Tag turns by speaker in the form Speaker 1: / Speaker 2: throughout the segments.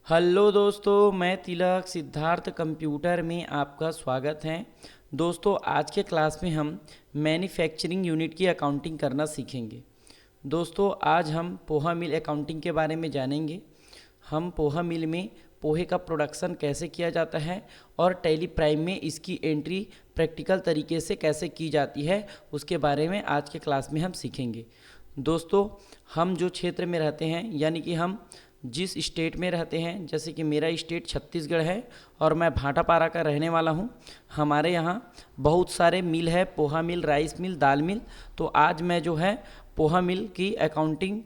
Speaker 1: Hello दोस्तों, मैं तिलक Siddharth computer में आपका स्वागत है। दोस्तों, आज के क्लास में हम मैन्युफैक्चरिंग यूनिट की अकाउंटिंग करना सीखेंगे। दोस्तों, आज हम पोहा मिल अकाउंटिंग के बारे में जानेंगे। हम पोहा मिल में पोहे का प्रोडक्शन कैसे किया जाता है और टैली प्राइम में इसकी एंट्री प्रैक्टिकल तरीके से कैसे की जाती है, उसके बारे में आज के क्लास में हम सीखेंगे। दोस्तों, हम जो क्षेत्र में रहते हैं, यानी कि हम जिस स्टेट में रहते हैं, जैसे कि मेरा स्टेट छत्तीसगढ़ है और मैं भाटापारा का रहने वाला हूँ। हमारे यहाँ बहुत सारे मिल है, पोहा मिल, राइस मिल, दाल मिल। तो आज मैं जो है पोहा मिल की अकाउंटिंग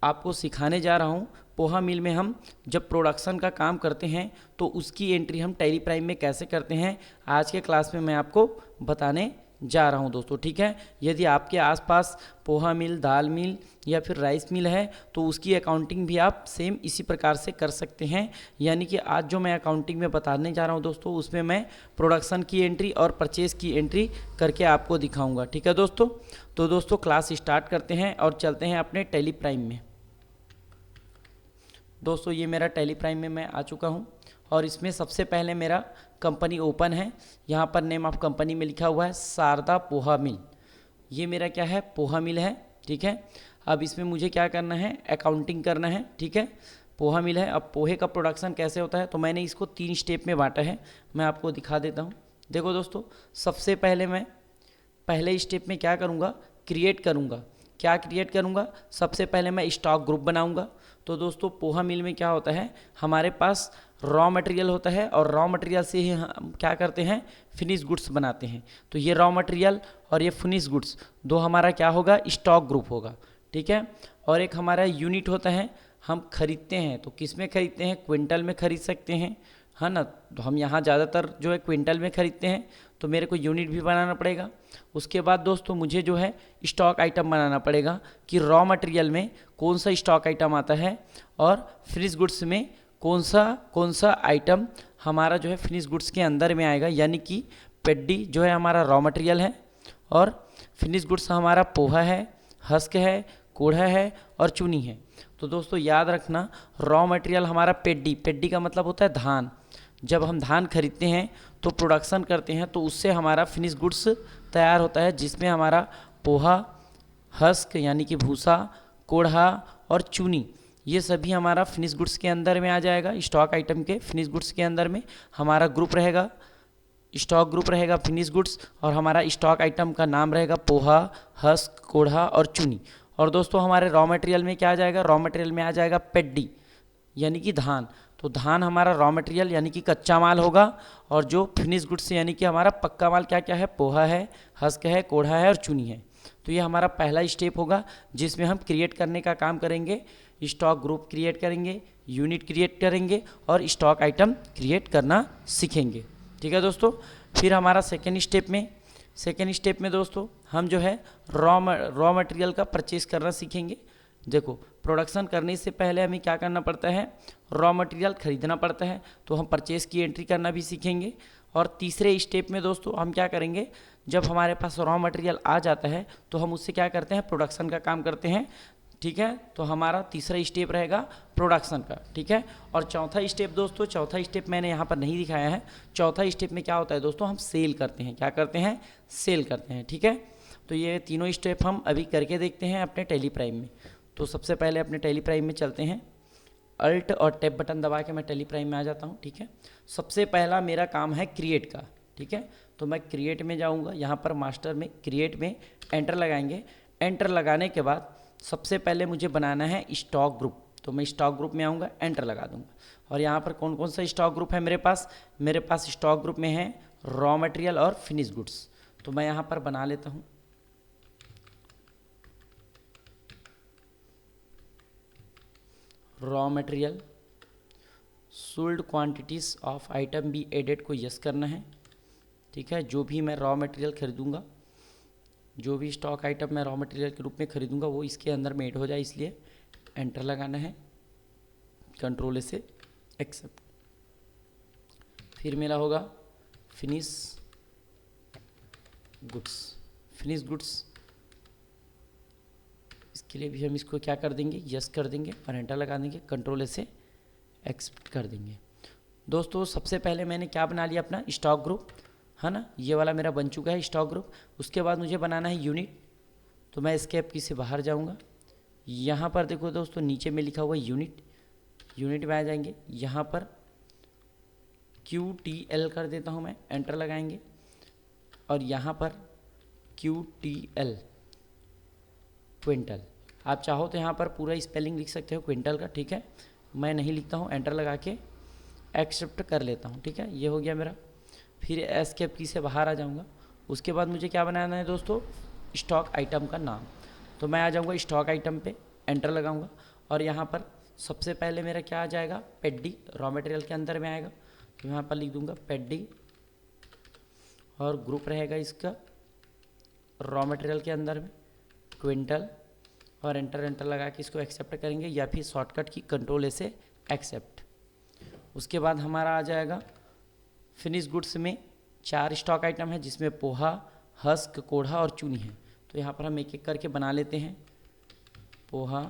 Speaker 1: आपको सिखाने जा रहा हूँ। पोहा मिल में हम जब प्रोडक्शन का काम करते हैं तो उसकी एंट्री हम टैली प्राइम में कैसे करते हैं, आज के क्लास में मैं आपको बताने जा रहा हूं दोस्तों। ठीक है, यदि आपके आसपास पोहा मिल, दाल मिल या फिर राइस मिल है तो उसकी अकाउंटिंग भी आप सेम इसी प्रकार से कर सकते हैं। यानी कि आज जो मैं अकाउंटिंग में बताने जा रहा हूं दोस्तों, उसमें मैं प्रोडक्शन की एंट्री और परचेज़ की एंट्री करके आपको दिखाऊंगा। ठीक है दोस्तों, तो दोस्तों क्लास स्टार्ट करते हैं और चलते हैं अपने टैली प्राइम में। दोस्तों, ये मेरा टैली प्राइम में मैं आ चुका हूँ और इसमें सबसे पहले मेरा कंपनी ओपन है। यहाँ पर नेम ऑफ कंपनी में लिखा हुआ है शारदा पोहा मिल। ये मेरा क्या है, पोहा मिल है। ठीक है, अब इसमें मुझे क्या करना है, अकाउंटिंग करना है। ठीक है, पोहा मिल है। अब पोहे का प्रोडक्शन कैसे होता है, तो मैंने इसको 3 स्टेप में बांटा है। मैं आपको दिखा देता हूँ। देखो दोस्तों, सबसे पहले मैं पहले स्टेप में क्या करूँगा, क्रिएट करूँगा। क्या क्रिएट करूँगा, सबसे पहले मैं स्टॉक ग्रुप बनाऊँगा। तो दोस्तों, पोहा मिल में क्या होता है, हमारे पास रॉ मटेरियल होता है और रॉ मटेरियल से ही हम क्या करते हैं, फिनिश गुड्स बनाते हैं। तो ये रॉ मटेरियल और ये फिनिश गुड्स दो हमारा क्या होगा, स्टॉक ग्रुप होगा। ठीक है, और एक हमारा यूनिट होता है, हम खरीदते हैं तो किस में खरीदते हैं, क्विंटल में खरीद सकते हैं, है ना। तो हम यहाँ ज़्यादातर जो है क्विंटल में खरीदते हैं, तो मेरे को यूनिट भी बनाना पड़ेगा। उसके बाद दोस्तों मुझे जो है स्टॉक आइटम बनाना पड़ेगा कि रॉ मटेरियल में कौन सा स्टॉक आइटम आता है और फिनिश गुड्स में कौन सा आइटम हमारा जो है फिनिश गुड्स के अंदर में आएगा। यानी कि पेड्डी जो है हमारा रॉ मटेरियल है और फिनिश गुड्स हमारा पोहा है, हस्क है, कोढ़ा है और चुनी है। तो दोस्तों याद रखना, रॉ मटेरियल हमारा पेड्डी, पेड्डी का मतलब होता है धान। जब हम धान खरीदते हैं तो प्रोडक्शन करते हैं तो उससे हमारा फिनिश गुड्स तैयार होता है, जिसमें हमारा पोहा, हस्क यानी कि भूसा, कोढ़ा और चूनी, ये सभी हमारा फिनिश गुड्स के अंदर में आ जाएगा। स्टॉक आइटम के फिनिश गुड्स के अंदर में हमारा ग्रुप रहेगा, स्टॉक ग्रुप रहेगा फिनिश गुड्स, और हमारा स्टॉक आइटम का नाम रहेगा पोहा, हस्क, कोढ़ा और चूनी। और दोस्तों हमारे रॉ मटेरियल में क्या आ जाएगा, रॉ मटेरियल में आ जाएगा पेड्डी यानी कि धान। तो धान हमारा रॉ मटेरियल यानी कि कच्चा माल होगा, और जो फिनिश गुड्स यानी कि हमारा पक्का माल क्या क्या है, पोहा है, हस्क है, कोढ़ा है और चुनी है। तो ये हमारा पहला स्टेप होगा जिसमें हम क्रिएट करने का काम करेंगे। स्टॉक ग्रुप क्रिएट करेंगे, यूनिट क्रिएट करेंगे और स्टॉक आइटम क्रिएट करना सीखेंगे। ठीक है दोस्तों, फिर हमारा सेकेंड स्टेप में दोस्तों हम जो है रॉ मटेरियल का परचेस करना सीखेंगे। देखो, प्रोडक्शन करने से पहले हमें क्या करना पड़ता है, रॉ मटेरियल खरीदना पड़ता है, तो हम परचेस की एंट्री करना भी सीखेंगे। और तीसरे स्टेप में दोस्तों हम क्या करेंगे, जब हमारे पास रॉ मटेरियल आ जाता है तो हम उससे क्या करते हैं, प्रोडक्शन का काम करते हैं। ठीक है, तो हमारा तीसरा स्टेप रहेगा प्रोडक्शन का। ठीक है, और चौथा स्टेप दोस्तों, चौथा स्टेप मैंने यहाँ पर नहीं दिखाया है। चौथा स्टेप में क्या होता है दोस्तों, हम सेल करते हैं। क्या करते हैं, सेल करते हैं। ठीक है, तो ये तीनों स्टेप हम अभी करके देखते हैं अपने टैली प्राइम में। तो सबसे पहले अपने टैली प्राइम में चलते हैं। अल्ट और टैब बटन दबा के मैं टैली प्राइम में आ जाता हूँ। ठीक है, सबसे पहला मेरा काम है क्रिएट का। ठीक है, तो मैं क्रिएट में जाऊँगा, यहाँ पर मास्टर में क्रिएट में एंटर लगाएंगे। एंटर लगाने के बाद सबसे पहले मुझे बनाना है स्टॉक ग्रुप। तो मैं स्टॉक ग्रुप में आऊँगा, एंटर लगा दूँगा। और यहाँ पर कौन कौन सा स्टॉक ग्रुप है मेरे पास स्टॉक ग्रुप में है रॉ मटेरियल और फिनिश गुड्स। तो मैं यहाँ पर बना लेता हूँ। Raw material sold quantities of item be added को यस करना है। ठीक है, जो भी मैं रॉ मटेरियल खरीदूंगा, जो भी स्टॉक आइटम मैं रॉ मटेरियल के रूप में खरीदूंगा वो इसके अंदर में ऐड हो जाए, इसलिए एंटर लगाना है, कंट्रोल से एक्सेप्ट। फिर मेरा होगा फिनिश गुड्स, इसके लिए भी हम इसको क्या कर देंगे, यस कर देंगे और एंटर लगा देंगे, कंट्रोल से एक्सेप्ट कर देंगे। दोस्तों सबसे पहले मैंने क्या बना लिया, अपना स्टॉक ग्रुप, है ना, ये वाला मेरा बन चुका है स्टॉक ग्रुप। उसके बाद मुझे बनाना है यूनिट, तो मैं एस्केप की से बाहर जाऊंगा। यहाँ पर देखो दोस्तों नीचे में लिखा हुआ यूनिट, यूनिट में आ जाएंगे, यहाँ पर QTL कर देता हूँ मैं, एंटर लगाएंगे और यहाँ पर QTL क्विंटल, आप चाहो तो यहाँ पर पूरा स्पेलिंग लिख सकते हो क्विंटल का, ठीक है, मैं नहीं लिखता हूँ, एंटर लगा के एक्सेप्ट कर लेता हूँ, ठीक है, ये हो गया मेरा। फिर एस्केप की से बाहर आ जाऊँगा। उसके बाद मुझे क्या बनाना है दोस्तों, स्टॉक आइटम का नाम, तो मैं आ जाऊँगा स्टॉक आइटम पे, एंटर लगाऊँगा और यहाँ पर सबसे पहले मेरा क्या आ जाएगा, पेडी, रॉ मटेरियल के अंदर में आएगा, तो यहाँ पर लिख दूँगा पेडी और ग्रुप रहेगा इसका रॉ मटेरियल के अंदर में क्विंटल, और एंटर लगा के इसको एक्सेप्ट करेंगे या फिर शॉर्टकट की कंट्रोल से एक्सेप्ट। उसके बाद हमारा आ जाएगा फिनिश गुड्स में 4 स्टॉक आइटम है, जिसमें पोहा, हस्क, कोढ़ा और चूनी है, तो यहाँ पर हम एक एक करके बना लेते हैं। पोहा,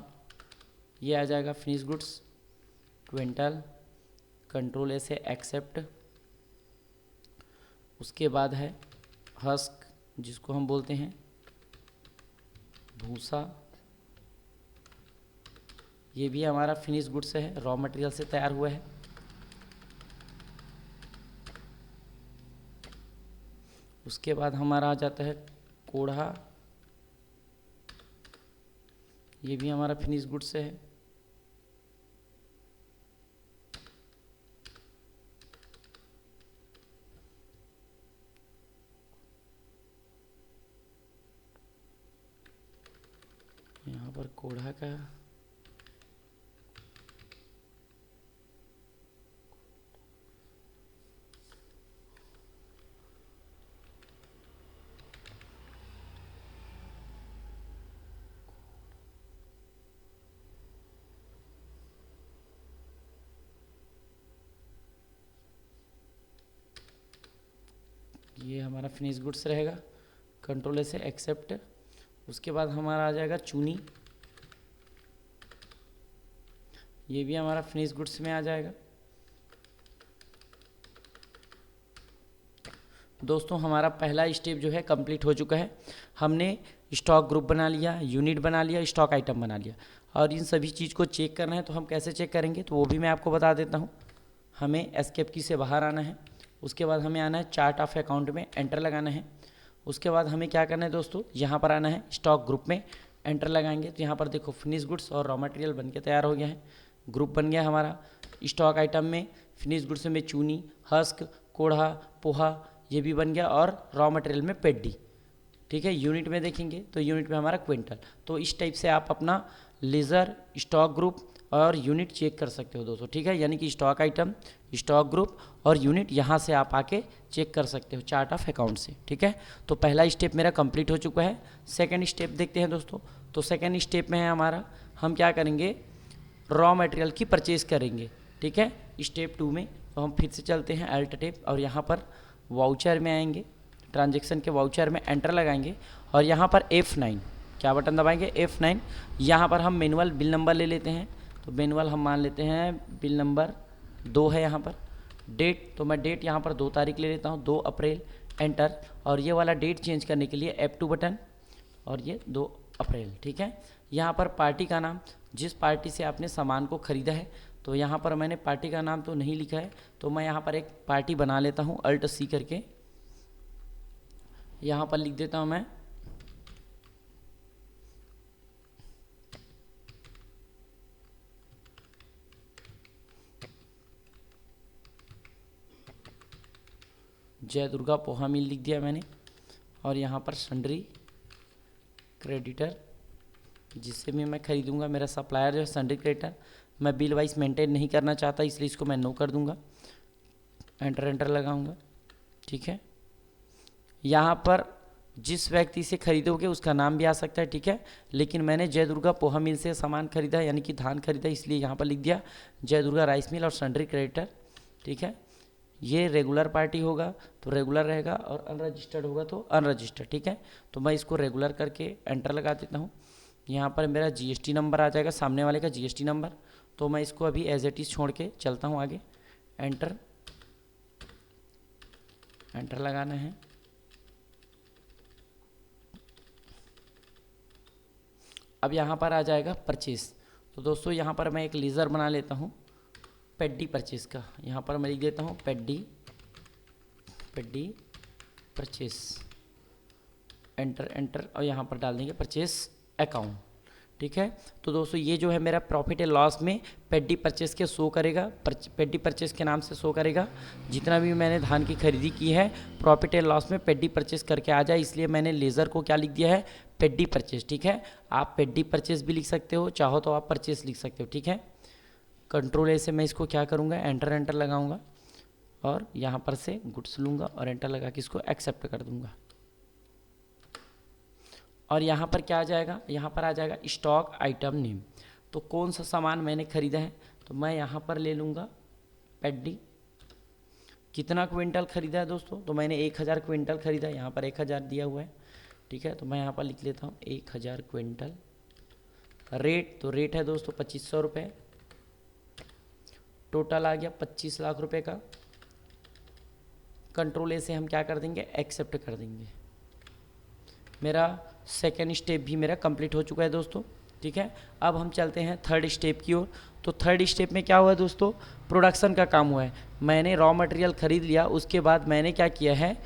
Speaker 1: ये आ जाएगा फिनिश गुड्स, क्विंटल, कंट्रोल से एक्सेप्ट। उसके बाद है हस्क, जिसको हम बोलते हैं भूसा, ये भी हमारा फिनिश गुड्स है, रॉ मटेरियल से तैयार हुआ है। उसके बाद हमारा आ जाता है कोढ़ा, ये भी हमारा फिनिश गुड्स से है। यहाँ पर कोढ़ा का ये हमारा फिनिश गुड्स रहेगा, कंट्रोल से एक्सेप्ट। उसके बाद हमारा आ जाएगा चूनी, ये भी हमारा फिनिश गुड्स में आ जाएगा। दोस्तों हमारा पहला स्टेप जो है कंप्लीट हो चुका है, हमने स्टॉक ग्रुप बना लिया, यूनिट बना लिया, स्टॉक आइटम बना लिया, और इन सभी चीज़ को चेक करना है, तो हम कैसे चेक करेंगे तो वो भी मैं आपको बता देता हूँ। हमें एस्केप की से बाहर आना है, उसके बाद हमें आना है चार्ट ऑफ अकाउंट में, एंटर लगाना है। उसके बाद हमें क्या करना है दोस्तों, यहाँ पर आना है स्टॉक ग्रुप में, एंटर लगाएंगे, तो यहाँ पर देखो फिनिश गुड्स और रॉ मटेरियल बन के तैयार हो गया है, ग्रुप बन गया हमारा। स्टॉक आइटम में फिनिश गुड्स में चूनी, हस्क, कोढ़ा, पोहा, ये भी बन गया, और रॉ मटेरियल में पेडी, ठीक है। यूनिट में देखेंगे तो यूनिट में हमारा क्विंटल। तो इस टाइप से आप अपना लेज़र, स्टॉक ग्रुप और यूनिट चेक कर सकते हो दोस्तों, ठीक है, यानी कि स्टॉक आइटम, स्टॉक ग्रुप और यूनिट यहाँ से आप आके चेक कर सकते हो चार्ट ऑफ अकाउंट से, ठीक है। तो पहला स्टेप मेरा कंप्लीट हो चुका है। सेकंड स्टेप देखते हैं दोस्तों। तो सेकंड स्टेप में है हमारा, हम क्या करेंगे, रॉ मटेरियल की परचेज़ करेंगे, ठीक है। स्टेप 2 में तो हम फिर से चलते हैं अल्ट टेप, और यहाँ पर वाउचर में आएंगे, ट्रांजेक्शन के वाउचर में एंटर लगाएंगे, और यहाँ पर F9, क्या बटन दबाएंगे, F9। यहाँ पर हम मैनुअल बिल नंबर ले लेते हैं, तो मैनुअल हम मान लेते हैं बिल नंबर 2 है। यहाँ पर डेट, तो मैं डेट यहाँ पर 2 तारीख ले लेता हूँ, 2 अप्रैल, एंटर। और ये वाला डेट चेंज करने के लिए F2 बटन, और ये 2 अप्रैल, ठीक है। यहाँ पर पार्टी का नाम, जिस पार्टी से आपने सामान को ख़रीदा है, तो यहाँ पर मैंने पार्टी का नाम तो नहीं लिखा है, तो मैं यहाँ पर एक पार्टी बना लेता हूँ, अल्ट C करके। यहाँ पर लिख देता हूँ मैं जय दुर्गा पोहा मिल लिख दिया मैंने, और यहाँ पर सन्ड्री क्रेडिटर, जिससे भी मैं ख़रीदूँगा, मेरा सप्लायर जो है सन्ड्री क्रेडिटर, मैं बिल वाइज मेंटेन नहीं करना चाहता, इसलिए इसको मैं नो कर दूँगा, एंटर लगाऊँगा, ठीक है। यहाँ पर जिस व्यक्ति से खरीदोगे उसका नाम भी आ सकता है, ठीक है, लेकिन मैंने जय दुर्गा पोहा मिल से सामान खरीदा, यानी कि धान खरीदा, इसलिए यहाँ पर लिख दिया जय दुर्गा राइस मिल और सन्ड्री क्रेडिटर, ठीक है। ये रेगुलर पार्टी होगा तो रेगुलर रहेगा, और अनरजिस्टर्ड होगा तो अनरजिस्टर्ड, ठीक है। तो मैं इसको रेगुलर करके एंटर लगा देता हूँ। यहाँ पर मेरा GST नंबर आ जाएगा, सामने वाले का GST नंबर, तो मैं इसको अभी एज इट इज़ छोड़ के चलता हूँ आगे। एंटर एंटर लगाना है। अब यहाँ पर आ जाएगा परचेस। तो दोस्तों यहाँ पर मैं एक लेज़र बना लेता हूँ पेडी परचेस का। यहाँ पर मैं लिख देता हूँ पेडी परचेस, एंटर एंटर, और यहाँ पर डाल देंगे परचेस अकाउंट। ठीक है, तो दोस्तों ये जो है मेरा प्रॉफिट एंड लॉस में पेडी परचेस के शो करेगा, पेडी परचेस के नाम से शो करेगा। जितना भी मैंने धान की खरीदी की है प्रॉफिट एंड लॉस में पेडी परचेस करके आ जाए, इसलिए मैंने लेज़र को क्या लिख दिया है, पेडी परचेस। ठीक है, आप पेडी परचेस भी लिख सकते हो, चाहो तो आप परचेस लिख सकते हो। ठीक है, कंट्रोल ए से मैं इसको क्या करूँगा, एंटर एंटर लगाऊंगा और यहाँ पर से गुड्स लूँगा और एंटर लगा के इसको एक्सेप्ट कर दूँगा। और यहाँ पर क्या आ जाएगा, यहाँ पर आ जाएगा स्टॉक आइटम नेम। तो कौन सा सामान मैंने खरीदा है, तो मैं यहाँ पर ले लूँगा पेडी। कितना क्विंटल खरीदा है दोस्तों, तो मैंने 1000 क्विंटल खरीदा है, यहाँ पर 1000 दिया हुआ है। ठीक है, तो मैं यहाँ पर लिख लेता हूँ 1000 क्विंटल। रेट, तो रेट है दोस्तों 2500 रुपये। टोटल आ गया 25 लाख रुपए का। कंट्रोल ए से हम क्या कर देंगे, एक्सेप्ट कर देंगे। मेरा सेकेंड स्टेप भी मेरा कंप्लीट हो चुका है दोस्तों। ठीक है, अब हम चलते हैं थर्ड स्टेप की ओर। तो थर्ड स्टेप में क्या हुआ है दोस्तों, प्रोडक्शन का काम हुआ है। मैंने रॉ मटेरियल खरीद लिया, उसके बाद मैंने क्या किया है,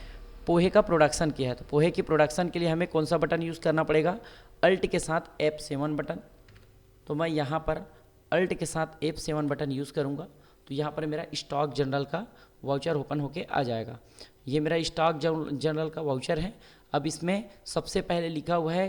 Speaker 1: पोहे का प्रोडक्शन किया है। तो पोहे की प्रोडक्शन के लिए हमें कौन सा बटन यूज़ करना पड़ेगा, अल्ट के साथ F7 बटन। तो मैं यहाँ पर अल्ट के साथ F7 बटन यूज़ करूँगा, तो यहाँ पर मेरा स्टॉक जनरल का वाउचर ओपन होके आ जाएगा। ये मेरा स्टॉक जनरल का वाउचर है। अब इसमें सबसे पहले लिखा हुआ है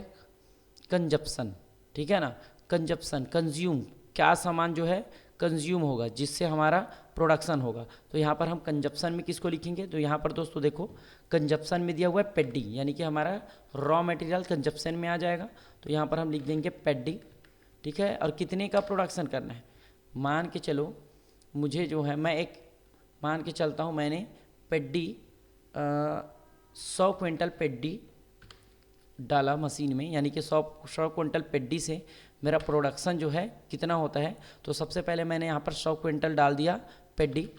Speaker 1: कंजप्शन। ठीक है ना, कंजप्शन, कंज्यूम, क्या सामान जो है कंज्यूम होगा जिससे हमारा प्रोडक्शन होगा। तो यहाँ पर हम कंजप्शन में किसको लिखेंगे, तो यहाँ पर दोस्तों देखो कंजप्शन में दिया हुआ है पेडी, यानी कि हमारा रॉ मटेरियल कंजप्शन में आ जाएगा। तो यहाँ पर हम लिख देंगे पेडी। ठीक है, और कितने का प्रोडक्शन करना है, मान के चलो मुझे जो है, मैं एक मान के चलता हूँ, मैंने पेडी 100 क्विंटल पेडी डाला मशीन में, यानी कि 100 क्विंटल पेडी से मेरा प्रोडक्शन जो है कितना होता है। तो सबसे पहले मैंने यहाँ पर 100 क्विंटल डाल दिया पेडी।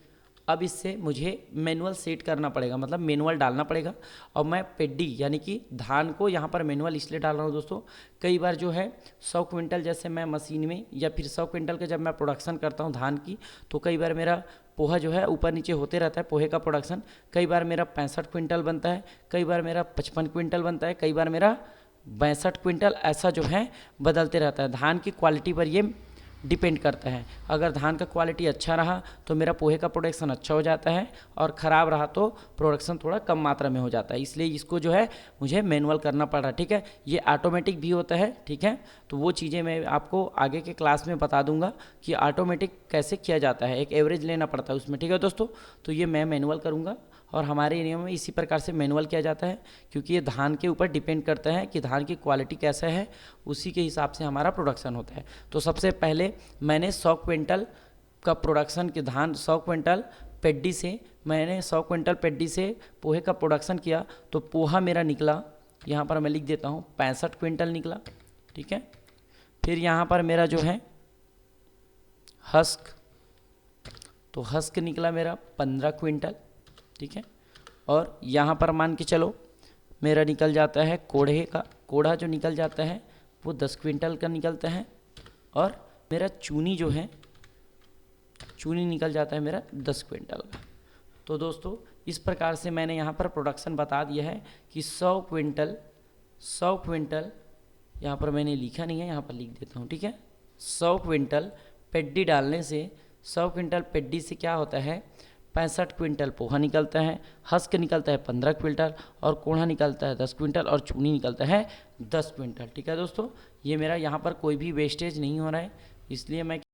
Speaker 1: अब इससे मुझे मैनुअल सेट करना पड़ेगा, मतलब मैनुअल डालना पड़ेगा। और मैं पेडी यानी कि धान को यहाँ पर मैनुअल इसलिए डाल रहा हूँ दोस्तों, कई बार जो है 100 क्विंटल जैसे मैं मशीन में, या फिर 100 क्विंटल का जब मैं प्रोडक्शन करता हूँ धान की, तो कई बार मेरा पोहा जो है ऊपर नीचे होते रहता है, पोहे का प्रोडक्शन। कई बार मेरा 65 क्विंटल बनता है, कई बार मेरा 55 क्विंटल बनता है, कई बार मेरा 62 क्विंटल, ऐसा जो है बदलते रहता है। धान की क्वालिटी पर ये डिपेंड करता है। अगर धान का क्वालिटी अच्छा रहा तो मेरा पोहे का प्रोडक्शन अच्छा हो जाता है, और ख़राब रहा तो प्रोडक्शन थोड़ा कम मात्रा में हो जाता है। इसलिए इसको जो है मुझे मैनुअल करना पड़ रहा है। ठीक है, ये ऑटोमेटिक भी होता है। ठीक है, तो वो चीज़ें मैं आपको आगे के क्लास में बता दूंगा कि ऑटोमेटिक कैसे किया जाता है, एक एवरेज लेना पड़ता है उसमें। ठीक है दोस्तों, तो ये मैं मैनुअल करूँगा, और हमारे एरिया में इसी प्रकार से मैनुअल किया जाता है, क्योंकि ये धान के ऊपर डिपेंड करता है कि धान की क्वालिटी कैसा है, उसी के हिसाब से हमारा प्रोडक्शन होता है। तो सबसे पहले मैंने 100 क्विंटल का प्रोडक्शन के धान 100 क्विंटल पेडी से, मैंने 100 क्विंटल पेडी से पोहे का प्रोडक्शन किया। तो पोहा मेरा निकला, यहाँ पर मैं लिख देता हूँ 65 क्विंटल निकला। ठीक है, फिर यहाँ पर मेरा जो है हस्क, तो हस्क निकला मेरा 15 क्विंटल। ठीक है, और यहाँ पर मान के चलो मेरा निकल जाता है कोढ़े का, कोढ़ा जो निकल जाता है वो 10 क्विंटल का निकलता है। और मेरा चूनी जो है, चूनी निकल जाता है मेरा 10 क्विंटल का। तो दोस्तों इस प्रकार से मैंने यहाँ पर प्रोडक्शन बता दिया है कि 100 क्विंटल, यहाँ पर मैंने लिखा नहीं है, यहाँ पर लिख देता हूँ। ठीक है, 100 क्विंटल पेडी डालने से, 100 क्विंटल पेडी से क्या होता है, 65 क्विंटल पोहा निकलता है, हस्क निकलता है 15 क्विंटल, और कोढ़ा निकलता है 10 क्विंटल, और चूनी निकलता है 10 क्विंटल। ठीक है दोस्तों, ये मेरा यहाँ पर कोई भी वेस्टेज नहीं हो रहा है, इसलिए मैं